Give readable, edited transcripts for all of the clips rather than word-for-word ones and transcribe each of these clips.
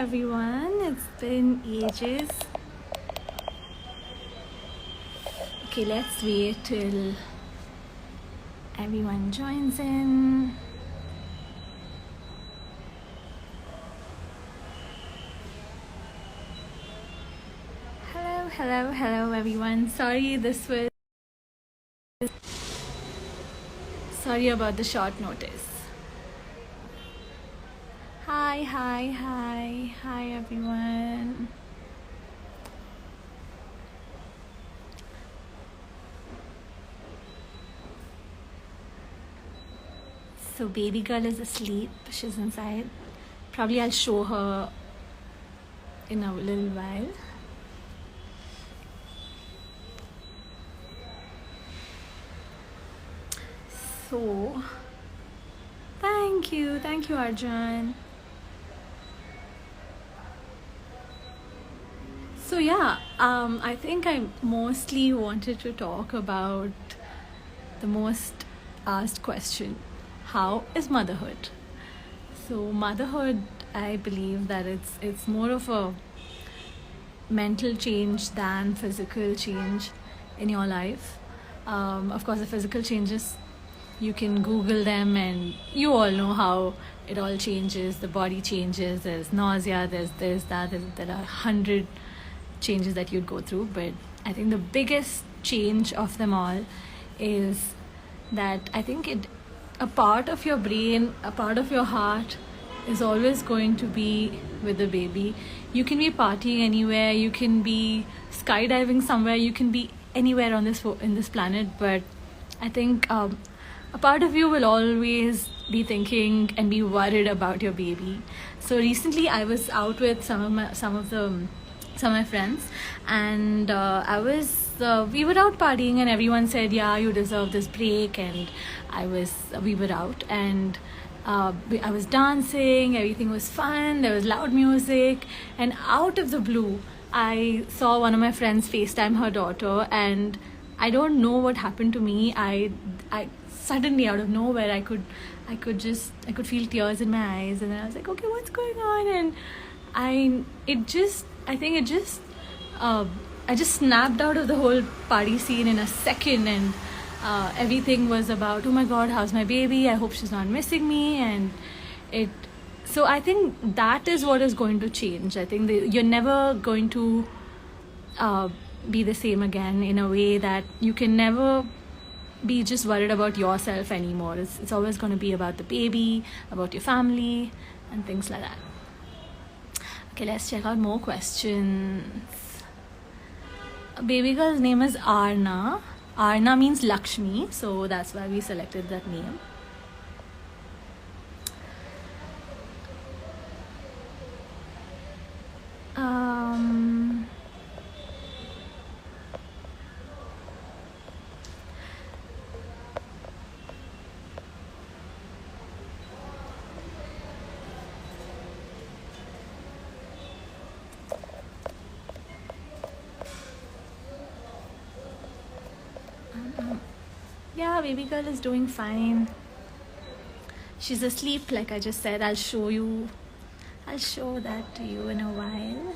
everyone. It's been ages. Okay, let's wait till everyone joins in. Hello everyone. Sorry about the short notice. Hi everyone. So baby girl is asleep. She's inside. Probably I'll show her in a little while. So thank you Arjun. So yeah, I think I mostly wanted to talk about the most asked question: how is motherhood? So motherhood, I believe that it's more of a mental change than physical change in your life. Of course, the physical changes, you can Google them and you all know how it all changes. The body changes, there's nausea, there's this, that, there are 100 changes that you'd go through. But I think the biggest change of them all is that I think a part of your brain, a part of your heart is always going to be with the baby. You can be partying anywhere, you can be skydiving somewhere, you can be anywhere on this planet, but I think a part of you will always be thinking and be worried about your baby. So recently I was out with some of my friends, and we were out partying, and everyone said, yeah, you deserve this break. And we were out, and I was dancing, everything was fun, there was loud music, and out of the blue I saw one of my friends FaceTime her daughter, and I don't know what happened to me. I suddenly, out of nowhere, I could feel tears in my eyes, and then I was like, okay, what's going on? And I just snapped out of the whole party scene in a second, and everything was about, oh my god, how's my baby? I hope she's not missing me. And so I think that is what is going to change. I think you're never going to be the same again, in a way that you can never be just worried about yourself anymore. It's always going to be about the baby, about your family, and things like that. Okay, let's check out more questions. Baby girl's name is Arna. Arna means Lakshmi, so that's why we selected that name. Yeah, baby girl is doing fine. She's asleep, like I just said. I'll show that to you in a while.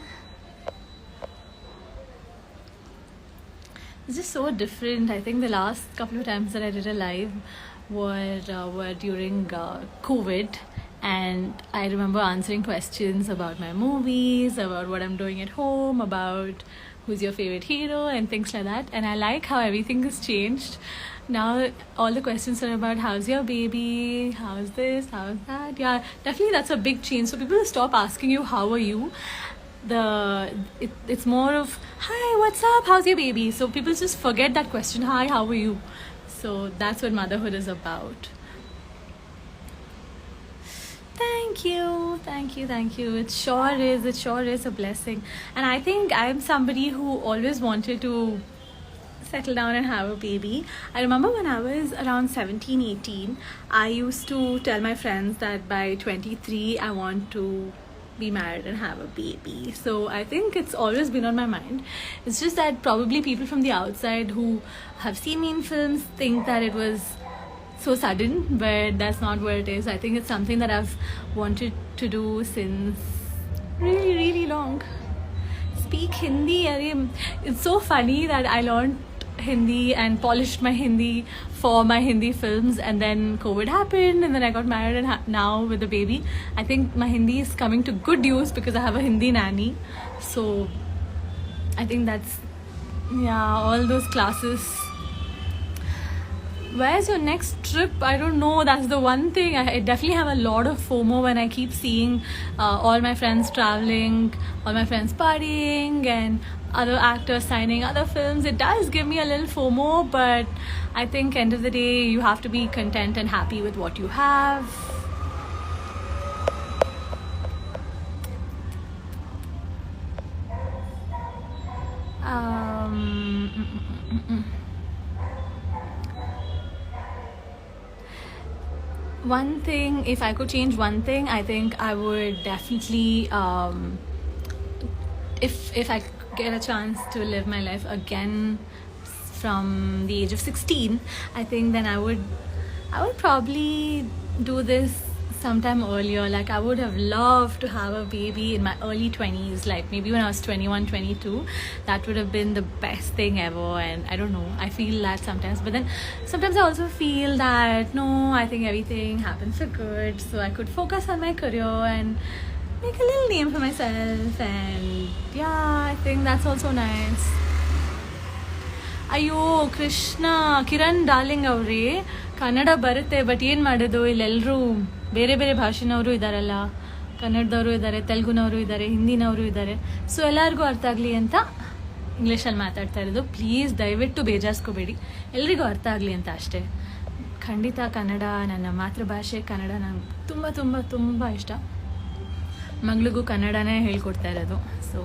It's just so different. I think the last couple of times that I did a live were during COVID, and I remember answering questions about my movies, about what I'm doing at home, about who's your favorite hero, and things like that. And I like how everything has changed. Now all the questions are about how's your baby, how's this, how's that. Yeah, definitely that's a big change. So people stop asking you how are you. It's more of, hi, what's up, how's your baby? So people just forget that question, hi, how are you? So that's what motherhood is about. Thank you. It sure is a blessing. And I think I'm somebody who always wanted to settle down and have a baby. I remember when I was around 17, 18, I used to tell my friends that by 23 I want to be married and have a baby. So I think it's always been on my mind. It's just that probably people from the outside who have seen me in films think that it was so sudden, but that's not what it is. I think it's something that I've wanted to do since really, really long. Speak Hindi. It's so funny that I learned Hindi and polished my Hindi for my Hindi films, and then COVID happened, and then I got married, and now with the baby, I think my Hindi is coming to good use because I have a Hindi nanny. So I think that's, yeah, all those classes. Where's your next trip? I don't know. That's the one thing. I definitely have a lot of FOMO when I keep seeing all my friends traveling, all my friends partying, and other actors signing other films. It does give me a little FOMO, but I think end of the day, you have to be content and happy with what you have. Um, mm, mm, mm, mm. One thing, if I could change one thing, I think I would definitely, if I get a chance to live my life again from the age of 16, I think then I would probably do this sometime earlier. Like, I would have loved to have a baby in my early 20s, like maybe when I was 21, 22. That would have been the best thing ever. And I don't know, I feel that sometimes, but then sometimes I also feel that no, I think everything happens for good, so I could focus on my career and make a little name for myself. And yeah, I think that's also nice. ಅಯ್ಯೋ Krishna Kiran darling ಅವ್ರಿ, ಕನ್ನಡ ಬರುತ್ತೆ, but ಏನು ಮಾಡೋದು, ಇಲ್ಲೆಲ್ಲರೂ ಬೇರೆ ಬೇರೆ ಭಾಷೆನವರು ಇದ್ದಾರಲ್ಲ. ಕನ್ನಡದವರು ಇದ್ದಾರೆ, ತೆಲುಗುನವರು ಇದ್ದಾರೆ, ಹಿಂದಿನವರು ಇದ್ದಾರೆ. ಸೊ ಎಲ್ಲರಿಗೂ ಅರ್ಥ ಆಗಲಿ ಅಂತ ಇಂಗ್ಲೀಷಲ್ಲಿ ಮಾತಾಡ್ತಾ ಇರೋದು. ಪ್ಲೀಸ್ ದಯವಿಟ್ಟು ಬೇಜಾರಿಸ್ಕೋಬೇಡಿ, ಎಲ್ರಿಗೂ ಅರ್ಥ ಆಗಲಿ ಅಂತ ಅಷ್ಟೇ. ಖಂಡಿತ ಕನ್ನಡ ನನ್ನ ಮಾತೃಭಾಷೆ. ಕನ್ನಡ ನಂಗೆ ತುಂಬ ತುಂಬ ತುಂಬ ಇಷ್ಟ. ಮಗಳಿಗೂ ಕನ್ನಡನೇ ಹೇಳ್ಕೊಡ್ತಾ ಇರೋದು. So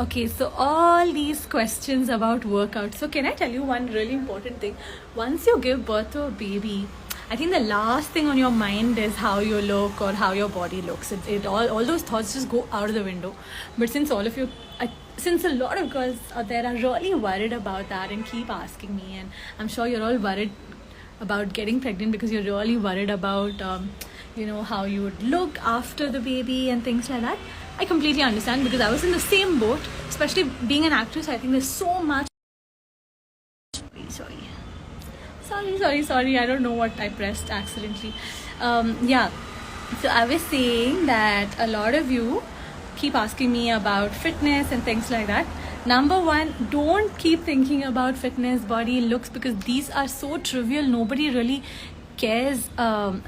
okay, so all these questions about workouts. So can I tell you one really important thing? Once you give birth to a baby, I think the last thing on your mind is how you look or how your body looks. All those thoughts just go out of the window. But since all of you, since a lot of girls out there are really worried about that and keep asking me, and I'm sure you're all worried about getting pregnant because you're really worried about how you would look after the baby and things like that. I completely understand, because I was in the same boat, especially being an actress. I think there's so much. Sorry. I don't know what I pressed accidentally. Yeah. So I was saying that a lot of you keep asking me about fitness and things like that. Number one, don't keep thinking about fitness, body, looks, because these are so trivial. Nobody really cares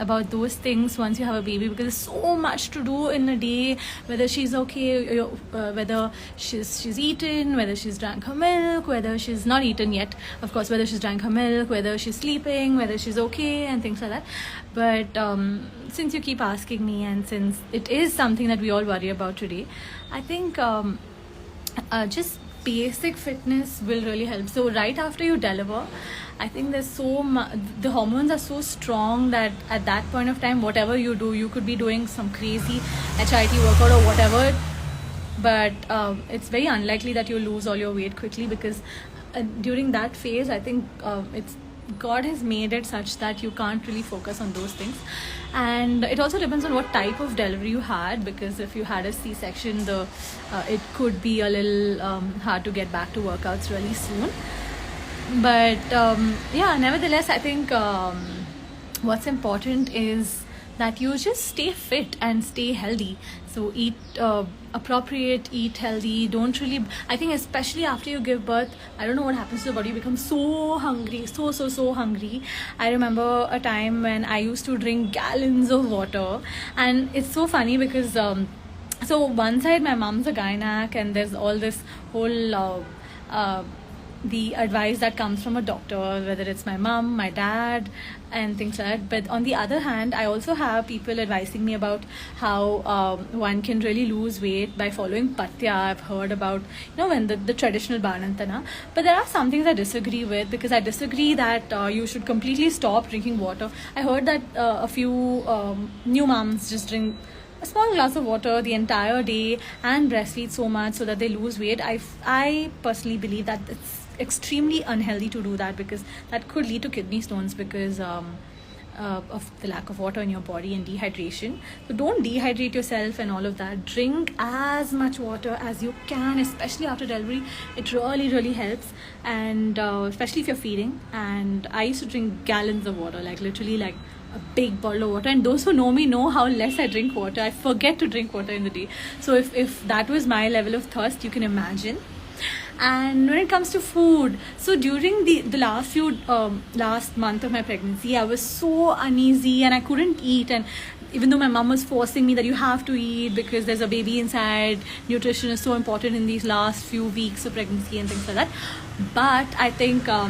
about those things once you have a baby, because there's so much to do in a day. Whether she's okay, whether she's eaten, whether she's drank her milk, whether she's not eaten yet, of course, whether she's drank her milk, whether she's sleeping, whether she's okay, and things like that. But since you keep asking me, and since it is something that we all worry about today, I think just basic fitness will really help. So right after you deliver, I think there's the hormones are so strong that at that point of time, whatever you do, you could be doing some crazy HIIT workout or whatever, but it's very unlikely that you lose all your weight quickly, because during that phase, I think God has made it such that you can't really focus on those things. And it also depends on what type of delivery you had, because if you had a C-section, it could be a little hard to get back to workouts really soon. But yeah, nevertheless, I think what's important is that you just stay fit and stay healthy. So eat appropriate, eat healthy. Don't really, I think especially after you give birth, I don't know what happens to the body. You become so hungry, so hungry. I remember a time when I used to drink gallons of water, and it's so funny because so one side my mom's a gynac, and there's all this whole the advice that comes from a doctor, whether it's my mom, my dad, and things like that. But on the other hand, I also have people advising me about how one can really lose weight by following patya. I've heard about, when the traditional banantana. But there are some things I disagree with, because I disagree that you should completely stop drinking water. I heard that a few new moms just drink a small glass of water the entire day and breastfeed so much so that they lose weight. I personally believe that it's extremely unhealthy to do that, because that could lead to kidney stones, because of the lack of water in your body and dehydration. So don't dehydrate yourself and all of that. Drink as much water as you can, especially after delivery. It really helps, and especially if you're feeding. And I used to drink gallons of water, like literally like a big bottle of water. And those who know me know how less I drink water. I forget to drink water in the day. So if that was my level of thirst, you can imagine. And when it comes to food, so during the last month of my pregnancy, I was so uneasy and I couldn't eat. And even though my mom was forcing me that you have to eat because there's a baby inside, nutrition is so important in these last few weeks of pregnancy and things like that. But I think I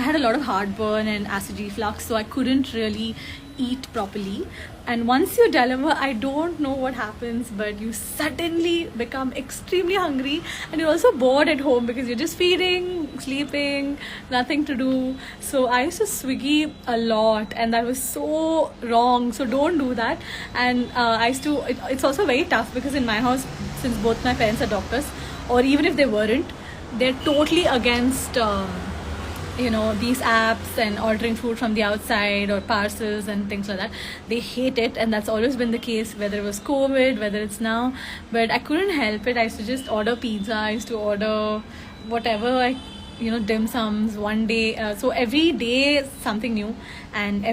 had a lot of heartburn and acid reflux, so I couldn't really eat properly. And once you deliver, I don't know what happens, but you suddenly become extremely hungry, and you're also bored at home because you're just feeding, sleeping, nothing to do. So I used to Swiggy a lot, and that was so wrong. So don't do that. And it's also very tough because in my house, since both my parents are doctors, or even if they weren't, they're totally against these apps and ordering food from the outside or parcels and things like that. They hate it, and that's always been the case, whether it was COVID, whether it's now. But I couldn't help it. I used to just order pizza. I used to order whatever dim sums one day. So every day something new, and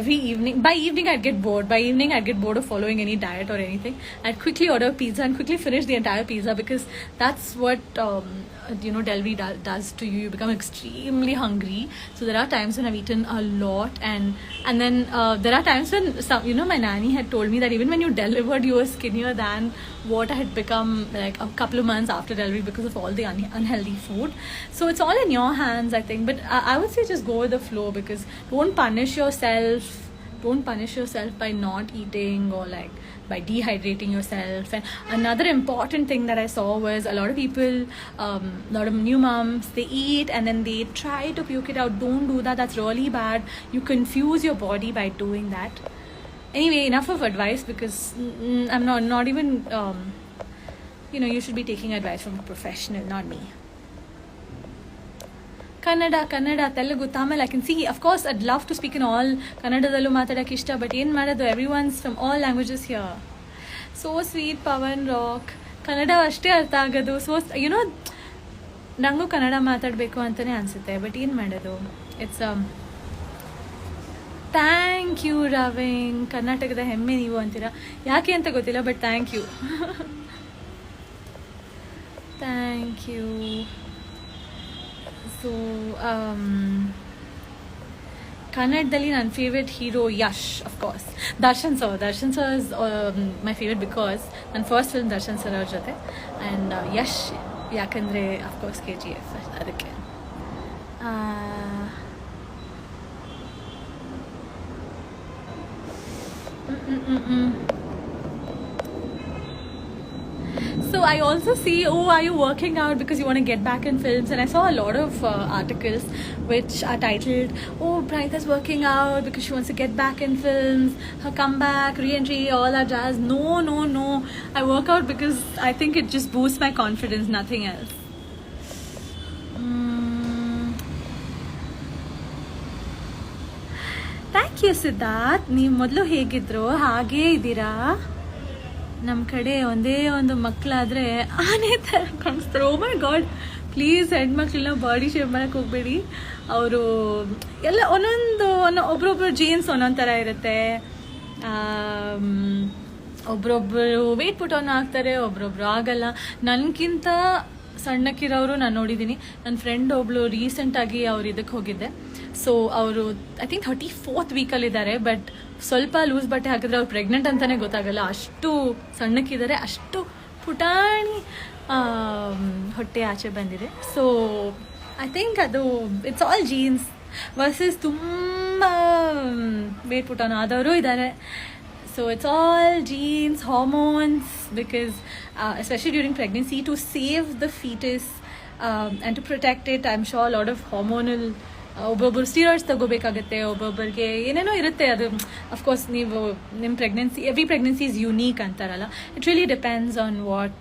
by evening I'd get bored. By evening I'd get bored of following any diet or anything. I'd quickly order pizza and quickly finish the entire pizza, because that's what delivery does to you. You become extremely hungry. So there are times when I've eaten a lot, and then there are times when my nanny had told me that even when you delivered, you were skinnier than what I had become like a couple of months after delivery because of all the unhealthy food. So it's all in your hands, I think. But I would say just go with the flow, because don't punish yourself by not eating or like by dehydrating yourself. And another important thing that I saw was a lot of people, a lot of new moms, they eat and then they try to puke it out. Don't do that. That's really bad. You confuse your body by doing that. Anyway, enough of advice, because I'm not even you should be taking advice from a professional, not me. Kannada, Telugu, Tamil, I can see. Of course, I'd love to speak in all Kannadadallu matadake ishta, but ಏನು ಮಾಡೋದು, everyone's from all languages here. So sweet, Pawan Rock. Kannada ಅಷ್ಟೇ ಅರ್ಥ ಆಗೋದು. So ನನಗೂ ಕನ್ನಡ ಮಾತಾಡಬೇಕು ಅಂತಲೇ ಅನಿಸುತ್ತೆ, but ಏನು ಮಾಡೋದು. It's thank you raving. ಕರ್ನಾಟಕದ ಹೆಮ್ಮೆ ನೀವು ಅಂತೀರಾ, ಯಾಕೆ ಅಂತ ಗೊತ್ತಿಲ್ಲ, but thank you. Thank you. So ಕನ್ನಡದಲ್ಲಿ ನನ್ನ favourite hero Yash, of course. Darshan sir is my favourite, because ನನ್ನ ಫಸ್ಟ್ ಫಿಲ್ಮ್ ದರ್ಶನ್ ಸರ್ ಅವ್ರ ಜೊತೆ. ಆ್ಯಂಡ್ ಯಶ್ ಯಾಕಂದರೆ ಅಫ್ಕೋರ್ಸ್ KGF, ಅದಕ್ಕೆ. So I also see, are you working out because you want to get back in films? And I saw a lot of articles which are titled, Pranitha's working out because she wants to get back in films, her comeback, re-entry, all that jazz. No. I work out because I think it just boosts my confidence, nothing else. Thank you Siddharth. ನೀವು ಮೊದಲು ಹೇಗಿದ್ರು ಹಾಗೇ ಇದ್ದೀರಾ. ನಮ್ಮ ಕಡೆ ಒಂದೇ ಒಂದು ಮಕ್ಕಳಾದರೆ ಆನೆ ಥರ ಕಾಣಿಸ್ತಾರೆ. ಓ ಮೈ ಗಾಡ್, ಪ್ಲೀಸ್ ಹೆಣ್ಮಕ್ಳನ್ನ ಬಾಡಿ ಶೇಪ್ ಮಾಡಕ್ಕೆ ಹೋಗಬೇಡಿ. ಅವರು ಎಲ್ಲ ಒಬ್ರೊಬ್ರು ಜೀನ್ಸ್ ಒಂದೊಂದು ಥರ ಇರುತ್ತೆ. ಒಬ್ರೊಬ್ಬರು ವೆಯ್ಟ್ ಪುಟ್ ಆನ್ ಆಗ್ತಾರೆ, ಒಬ್ರೊಬ್ರು ಆಗಲ್ಲ. ನನಗಿಂತ ಸಣ್ಣಕ್ಕಿರೋರು ನಾನು ನೋಡಿದ್ದೀನಿ. ನನ್ನ ಫ್ರೆಂಡ್ ಒಬ್ಳು ರೀಸೆಂಟಾಗಿ ಅವ್ರು ಇದಕ್ಕೆ ಹೋಗಿದ್ದೆ. ಸೊ ಅವರು ಐ ಥಿಂಕ್ 34th ವೀಕಲ್ಲಿದ್ದಾರೆ, ಬಟ್ ಸ್ವಲ್ಪ ಲೂಸ್ ಬಟ್ಟೆ ಹಾಕಿದ್ರೆ ಅವ್ರು ಪ್ರೆಗ್ನೆಂಟ್ ಅಂತಲೇ ಗೊತ್ತಾಗಲ್ಲ, ಅಷ್ಟು ಸಣ್ಣಕ್ಕಿದ್ದಾರೆ, ಅಷ್ಟು ಪುಟಾಣಿ ಹೊಟ್ಟೆ ಆಚೆ ಬಂದಿದೆ. ಸೊ ಐ ಥಿಂಕ್ ಅದು ಇಟ್ಸ್ ಆಲ್ ಜೀನ್ಸ್ ವರ್ಸಸ್ ತುಂಬ ವೇಟ್ ಪುಟ್ ಆನ್ ಆದವರು ಇದ್ದಾರೆ. So it's all genes, hormones, because especially during pregnancy, to save the fetus and to protect it, I'm sure a lot of hormonal ಒಬ್ಬೊಬ್ಬರು steroids ತಗೋಬೇಕಾಗತ್ತೆ, ಒಬ್ಬೊಬ್ಬರಿಗೆ ಏನೇನೋ ಇರುತ್ತೆ. ಅದು of course ನೀವು ನಿಮ್ಮ ಎವ್ರಿ ಪ್ರೆಗ್ನೆನ್ಸಿ ಈಸ್ ಯೂನೀಕ್ ಅಂತಾರಲ್ಲ. It really depends on what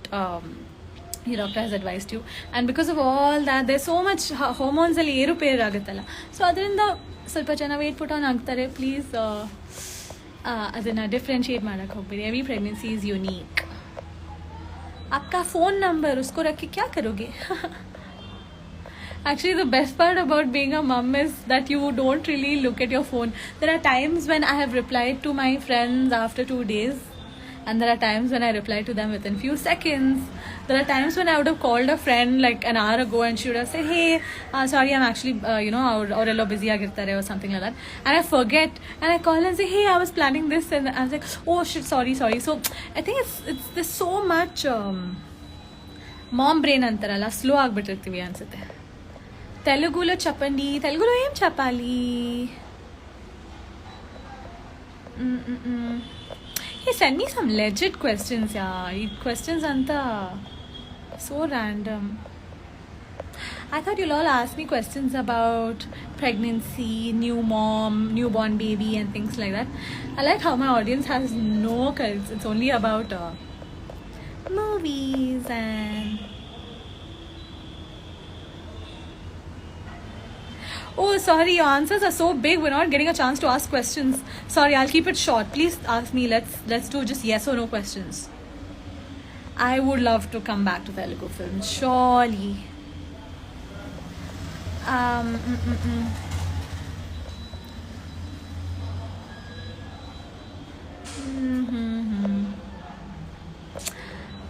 your doctor has advised you, and because of all that there's so much hormones ಅಲ್ಲಿ ಏರುಪೇರು ಆಗುತ್ತಲ್ಲ. ಸೊ ಅದರಿಂದ ಸ್ವಲ್ಪ ಜನ ವೆಯ್ಟ್ ಪುಟ್ ಆನ್ ಆಗ್ತಾರೆ. ಪ್ಲೀಸ್ ಅದನ್ನು ಡಿಫ್ರೆನ್ಶಿಯೇಟ್ ಮಾಡೋಕ್ಕೆ ಹೋಗ್ಬೇಡಿ. Every pregnancy is unique. आपका फ़ोन नंबर उसको रख के क्या करोगे? Actually, the best part about being a mum is that you don't really look at your phone. There are times when I have replied to my friends after 2 days, and there are times when I reply to them within few seconds. There are times when I would have called a friend like an hour ago and she would have said, hey, sorry, I'm actually ಅವ್ರೆಲ್ಲೋ busy ಆಗಿರ್ತಾರೆ or something like that, and I forget and I call and say, hey, I was planning this, and I was like, oh shit, sorry. So I think it's there's so much mom brain ಅಂತಾರಲ್ಲ, slow ಆಗಿಬಿಟ್ಟಿರ್ತೀವಿ ಅನ್ಸುತ್ತೆ. తెలుగులో చెప్పండి. తెలుగులో ఏం చెప్పాలి? Hey, send me some legit questions, yeah. Questions anta so random. I thought you'll all ask me questions about pregnancy, new mom, newborn baby and things like that. I like how my audience has no cults. It's only about movies and... Oh, sorry, your answers are so big. We're not getting a chance to ask questions. Sorry, I'll keep it short. Please ask me. Let's do just yes or no questions. I would love to come back to Telugu films, surely.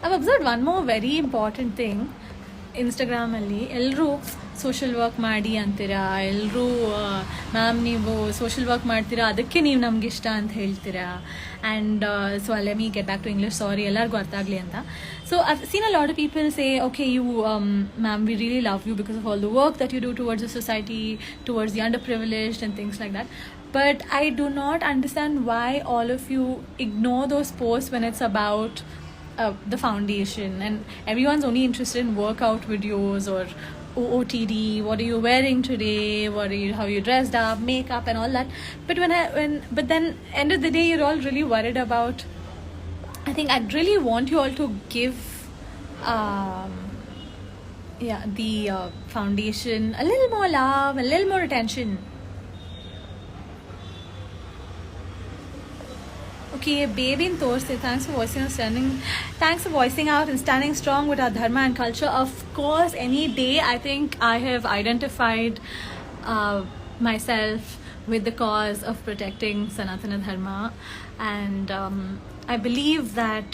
I've observed one more very important thing. Instagram ಅಲ್ಲಿ ಎಲ್ಲರೂ social work ಮಾಡಿ ಅಂತೀರಾ, ಎಲ್ಲರೂ ma'am ನೀವು social work ಮಾಡ್ತೀರಾ, ಅದಕ್ಕೆ ನೀವು ನಮ್ಗೆ ಇಷ್ಟ ಅಂತ ಹೇಳ್ತೀರಾ. And so let me get back to English, sorry, ಎಲ್ಲರಿಗೂ ಅರ್ಥ ಆಗಲಿ ಅಂತ. So I've seen a lot of people say, okay, you ma'am, we really love you because of all the work that you do towards the society, towards the underprivileged and things like that. But I do not understand why all of you ignore those posts when it's about the foundation, and everyone's only interested in workout videos or OOTD, what are you wearing today, how you dressed up, makeup and all that. But then end of the day you're all really worried about, I think I'd really want you all to give the foundation a little more love, a little more attention. Okay, baby in Thursday. Thanks for voicing out and standing strong with our dharma and culture. Of course, any day I think I have identified myself with the cause of protecting Sanatana Dharma, and I believe that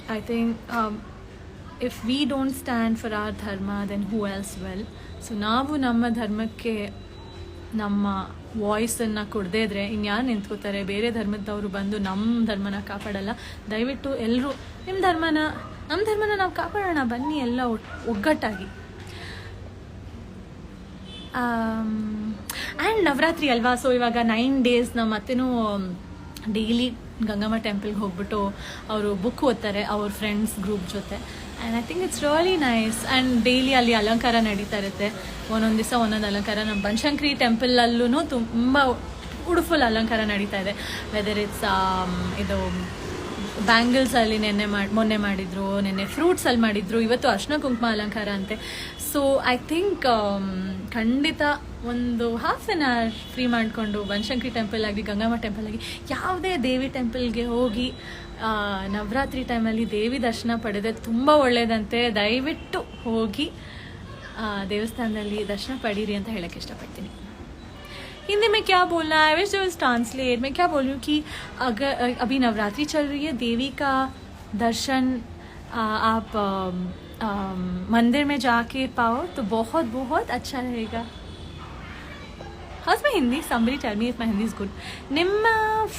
if we don't stand for our dharma, then who else will? So ನಾವು ನಮ್ಮ ಧರ್ಮಕ್ಕೆ ನಮ್ಮ ವಾಯ್ಸನ್ನು ಕೊಡದೇ ಇದ್ರೆ ಇನ್ಯಾರು ನಿಂತ್ಕೋತಾರೆ? ಬೇರೆ ಧರ್ಮದವರು ಬಂದು ನಮ್ಮ ಧರ್ಮನ ಕಾಪಾಡಲ್ಲ. ದಯವಿಟ್ಟು ಎಲ್ಲರೂ ನಮ್ಮ ಧರ್ಮನ ನಾವು ಕಾಪಾಡೋಣ, ಬನ್ನಿ ಎಲ್ಲ ಒಗ್ಗಟ್ಟಾಗಿ. ಆ್ಯಂಡ್ ನವರಾತ್ರಿ ಅಲ್ವಾ, ಸೊ ಇವಾಗ 9 days ನಮ್ಮ ಅತ್ತೆನೂ ಡೈಲಿ ಗಂಗಮ್ಮ ಟೆಂಪಲ್ಗೆ ಹೋಗ್ಬಿಟ್ಟು ಅವರು ಬುಕ್ ಓದ್ತಾರೆ ಅವ್ರ ಫ್ರೆಂಡ್ಸ್ ಗ್ರೂಪ್ ಜೊತೆ. And I think it's really nice. And daily ಅಲ್ಲಿ ಅಲಂಕಾರ ನಡೀತಾ ಇರುತ್ತೆ, ಒಂದೊಂದು ದಿವಸ ಒಂದೊಂದು ಅಲಂಕಾರ. ನಮ್ಮ ಬನಶಂಕರಿ ಟೆಂಪಲಲ್ಲೂ ತುಂಬ ಉಡುಫುಲ್ ಅಲಂಕಾರ ನಡೀತಾ ಇದೆ. ವೆದರ್ ಇಟ್ಸ್ ಇದು ಬ್ಯಾಂಗಲ್ಸಲ್ಲಿ ಮೊನ್ನೆ ಮಾಡಿದ್ರು, ನೆನ್ನೆ ಫ್ರೂಟ್ಸಲ್ಲಿ ಮಾಡಿದ್ರು, ಇವತ್ತು ಅರ್ಶಿನ ಕುಂಕುಮ ಅಲಂಕಾರ ಅಂತೆ. ಸೊ ಐ ಥಿಂಕ್ ಖಂಡಿತ ಒಂದು ಹಾಫ್ ಆನ್ ಅವರ್ ಫ್ರೀ ಮಾಡಿಕೊಂಡು ಬನಶಂಕರಿ ಟೆಂಪಲ್ ಆಗಲಿ, ಗಂಗಮ್ಮ ಟೆಂಪಲ್ ಆಗಿ, ಯಾವುದೇ ದೇವಿ ಟೆಂಪಲ್ಗೆ ಹೋಗಿ ನವರಾತ್ರಿ ಟೈಮಲ್ಲಿ ದೇವಿ ದರ್ಶನ ಪಡೆದ್ರೆ ತುಂಬ ಒಳ್ಳೆಯದಂತೆ. ದಯವಿಟ್ಟು ಹೋಗಿ ದೇವಸ್ಥಾನದಲ್ಲಿ ದರ್ಶನ ಪಡೀರಿ ಅಂತ ಹೇಳಕ್ಕೆ ಇಷ್ಟಪಡ್ತೀನಿ. हिंदी में क्या बोलना है, विच विल ट्रांसलेट. मैं क्या बोल रही हूँ कि अगर अभी नवरात्रि चल रही है, देवी का दर्शन आप मंदिर में जाके पाओ तो बहुत बहुत अच्छा रहेगा. How's my Hindi? Somebody tell me if my Hindi is good. ನಿಮ್ಮ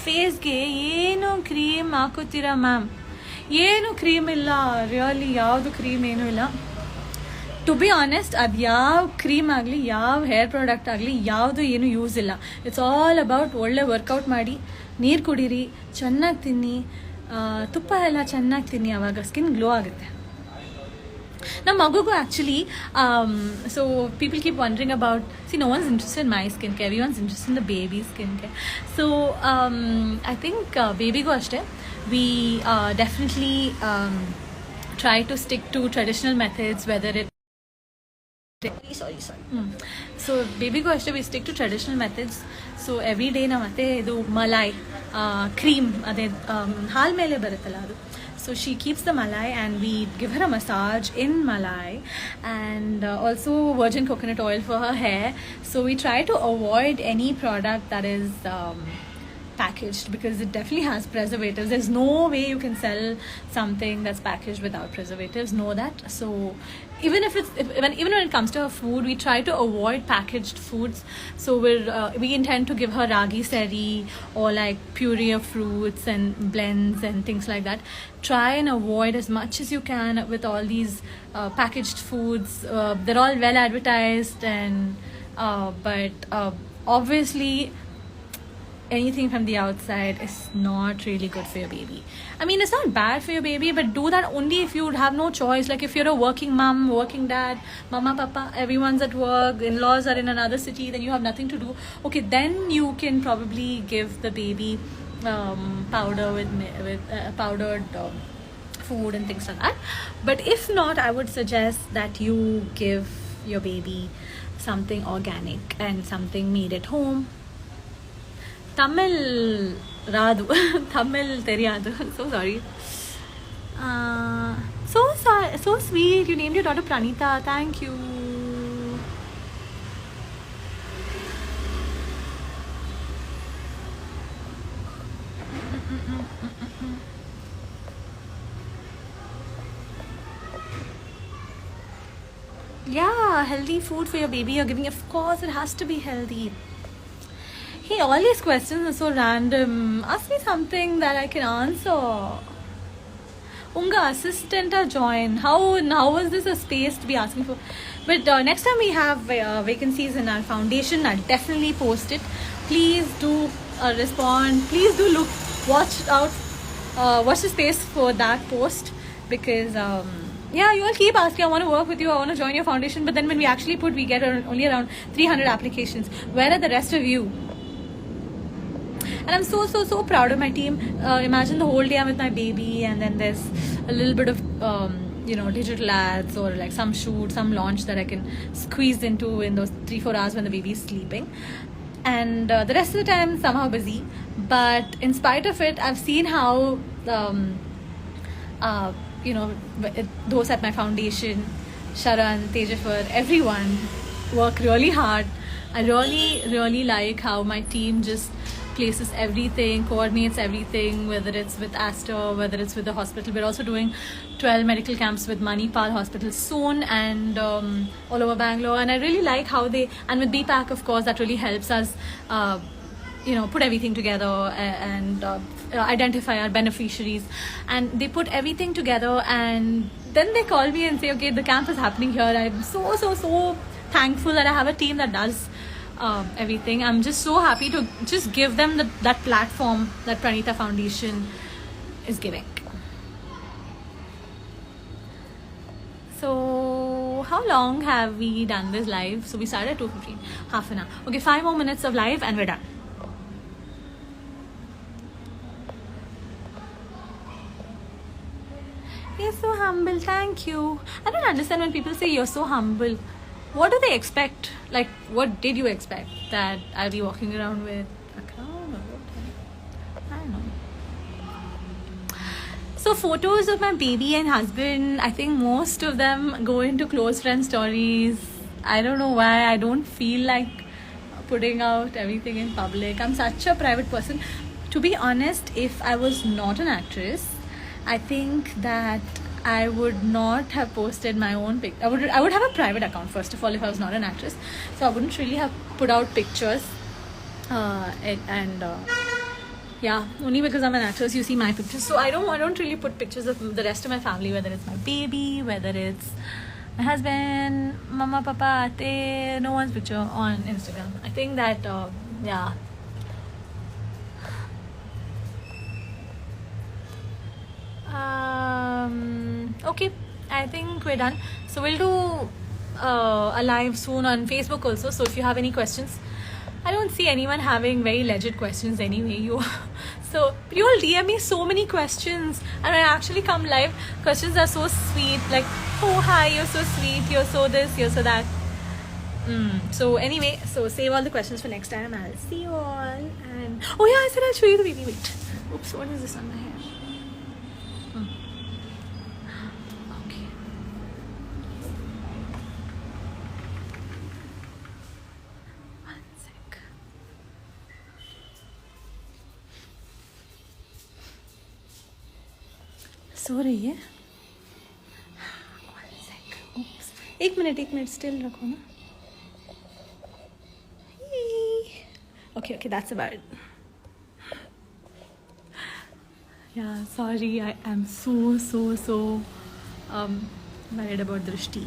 ಫೇಸ್ಗೆ ಏನು ಕ್ರೀಮ್ ಹಾಕೋತೀರಾ ಮ್ಯಾಮ್? ಏನು ಕ್ರೀಮ್ ಇಲ್ಲ, ರಿಯಲಿ ಯಾವುದು ಕ್ರೀಮ್ ಏನೂ ಇಲ್ಲ. ಟು ಬಿ ಆನೆಸ್ಟ್, ಅದು ಯಾವ ಕ್ರೀಮ್ ಆಗಲಿ, ಯಾವ ಹೇರ್ ಪ್ರಾಡಕ್ಟ್ ಆಗಲಿ, ಯಾವುದು ಏನು ಯೂಸ್ ಇಲ್ಲ. ಇಟ್ಸ್ ಆಲ್ ಅಬೌಟ್ ಒಳ್ಳೆ ವರ್ಕೌಟ್ ಮಾಡಿ, ನೀರು ಕುಡೀರಿ, ಚೆನ್ನಾಗಿ ತಿನ್ನಿ, ತುಪ್ಪ ಎಲ್ಲ ಚೆನ್ನಾಗಿ ತಿನ್ನಿ, ಆವಾಗ ಸ್ಕಿನ್ ಗ್ಲೋ ಆಗುತ್ತೆ. ನಮ್ಮ ಮಗುಗೂ actually so people keep wondering about, no one's interested in my skincare, everyone's interested in the baby skincare. So I think babyಗೂ ಅಷ್ಟೇ, we definitely try to stick to traditional methods, whether it Sorry. So baby ko ashte we stick to traditional methods. So every day namate idu malai cream ade hal mele baruttala adu. So she keeps the malai and we give her a massage in malai, and also virgin coconut oil for her hair. So we try to avoid any product that is packaged, because it definitely has preservatives. There's no way you can sell something that's packaged without preservatives, know that. So even even when it comes to her food, we try to avoid packaged foods. So we intend to give her ragi seri or like puree of fruits and blends and things like that. Try and avoid as much as you can with all these packaged foods. They're all well advertised, and but obviously anything from the outside is not really good for your baby. I mean, it's not bad for your baby, but do that only if you have no choice. Like if you're a working mom, working dad, mama, papa, everyone's at work, in-laws are in another city, then you have nothing to do. Okay, then you can probably give the baby powder with powdered food and things like that. But if not, I would suggest that you give your baby something organic and something made at home. Tamil Radu. Tamil Teriyadu. So sorry. So sweet. You named your daughter Pranitha. Thank you. Yeah, healthy food for your baby you're giving. Of course, it has to be healthy. Hey, all these questions are so random. Ask me something that I can answer. Unga assistant join. How is this a space to be asking for? But next time we have vacancies in our foundation, I'll definitely post it. Please do respond. Please do watch the space for that post, because yeah, you all keep asking, I want to work with you, I want to join your foundation, but then when we actually we get only around 300 applications. Where are the rest of you? And I'm so proud of my team. Imagine the whole day I'm with my baby, and then there's a little bit of digital ads or like some shoot, some launch that I can squeeze into in those 3-4 hours when the baby is sleeping, and the rest of the time somehow busy. But in spite of it, I've seen how those at my foundation, Sharan, Tejafar, everyone work really hard. I really like how my team just places everything, coordinates everything, whether it's with Astor, whether it's with the hospital. We're also doing 12 medical camps with Manipal Hospital soon, and all over Bangalore. And I really like how and with BPAC, of course, that really helps us put everything together and identify our beneficiaries. And they put everything together, and then they call me and say, okay, the camp is happening here. I'm so thankful that I have a team that does everything. I'm just so happy to just give them that platform that Pranitha Foundation is giving. So how long have we done this live? So we started at 2:15, half an hour. Okay, 5 more minutes of live and we're done. You're so humble, thank you. I don't understand when people say you're so humble. What do they expect? Like, what did you expect? That I'll be walking around with a crown or what? I don't know. So photos of my baby and husband, I think most of them go into close friend stories. I don't know why. I don't feel like putting out everything in public. I'm such a private person. To be honest, if I was not an actress, I think that I would not have posted my own pic. I would have a private account first of all if I was not an actress. So I wouldn't really have put out pictures. Yeah, only because I'm an actress you see my pictures. So I don't really put pictures of the rest of my family, whether it's my baby, whether it's my husband, mama, papa, ate, no one's picture on Instagram. I think that yeah. Okay, I think we're done. So we'll do a live soon on Facebook also. So if you have any questions, I don't see anyone having very legit questions anyway. You all DM me so many questions, and when I actually come live, questions are so sweet. Like, oh hi, you're so sweet, you're so this, you're so that. So anyway, so save all the questions for next time. I'll see you all. And oh yeah, I said I'll show you the baby. Wait. Oops, what is this on my hair? Okay. One sec. सो रही है. One sec. Oops. एक minute still रखो ना. Okay, that's about it. Yeah, sorry, I am so worried about Drishti.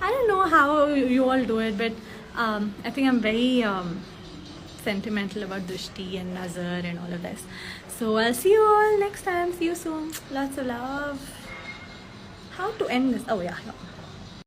I don't know how you all do it, but I think I'm very sentimental about Drishti and Nazar and all of this. So I'll see you all next time. See you soon. Lots of love. How to end this? Oh yeah.